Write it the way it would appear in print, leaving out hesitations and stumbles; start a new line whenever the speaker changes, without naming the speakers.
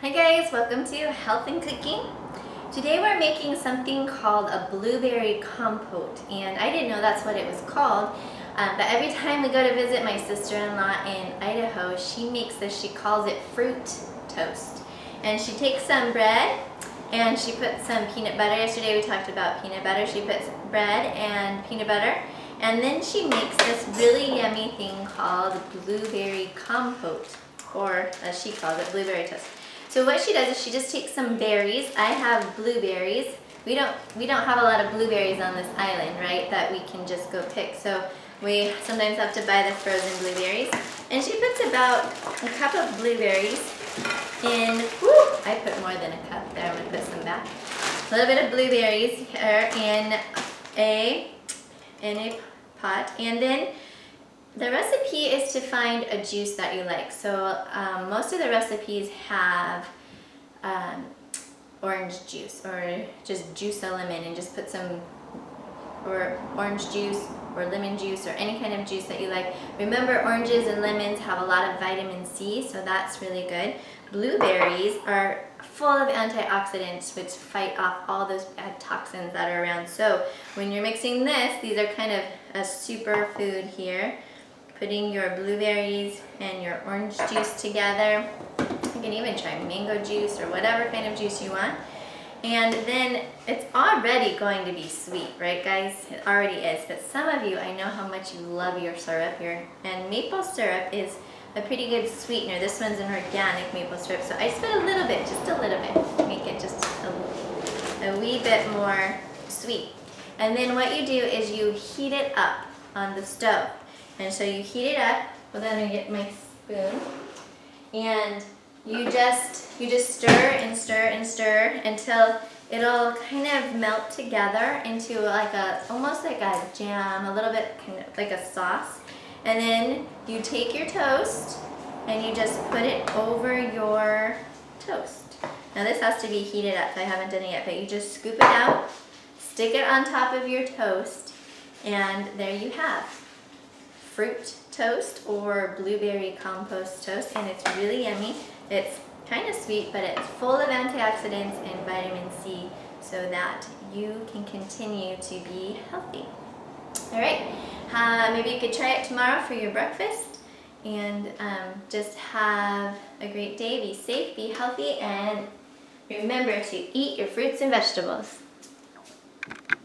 Hi guys, welcome to Health and Cooking. Today we're making something called a blueberry compote, and I didn't know that's what it was called, but every time we go to visit my sister-in-law in Idaho, she makes this, she calls it fruit toast. And she takes some bread and she puts some peanut butter. Yesterday we talked about peanut butter. She puts bread and peanut butter, and then she makes this really yummy thing called blueberry compote, or as she calls it, blueberry toast. So what she does is she just takes some berries. I have blueberries. We don't have a lot of blueberries on this island, right, that we can just go pick. So we sometimes have to buy the frozen blueberries. And she puts about a cup of blueberries in, I put more than a cup there. I'm gonna put some back. A little bit of blueberries here in a pot. And then the recipe is to find a juice that you like. So most of the recipes have orange juice, or just juice a lemon and just put some, or orange juice or lemon juice or any kind of juice that you like. Remember, oranges and lemons have a lot of vitamin C, so that's really good. Blueberries are full of antioxidants which fight off all those bad toxins that are around. So when you're mixing this, these are kind of a super food here. Putting your blueberries and your orange juice together. You can even try mango juice or whatever kind of juice you want. And then it's already going to be sweet, right guys? It already is. But some of you, I know how much you love your syrup here. And maple syrup is a pretty good sweetener. This one's an organic maple syrup. So I just put a little bit, just a little bit. Make it just a wee bit more sweet. And then what you do is you heat it up on the stove. And so you heat it up. Well, then I get my spoon, and you just stir and stir and stir until it'll kind of melt together into like almost like a jam, a little bit kind of like a sauce. And then you take your toast and you just put it over your toast. Now this has to be heated up, so I haven't done it yet, but you just scoop it out, stick it on top of your toast, and there you have fruit toast or blueberry compost toast, and it's really yummy. It's kind of sweet, but it's full of antioxidants and vitamin C so that you can continue to be healthy. All right, maybe you could try it tomorrow for your breakfast, and just have a great day. Be safe, be healthy, and remember to eat your fruits and vegetables.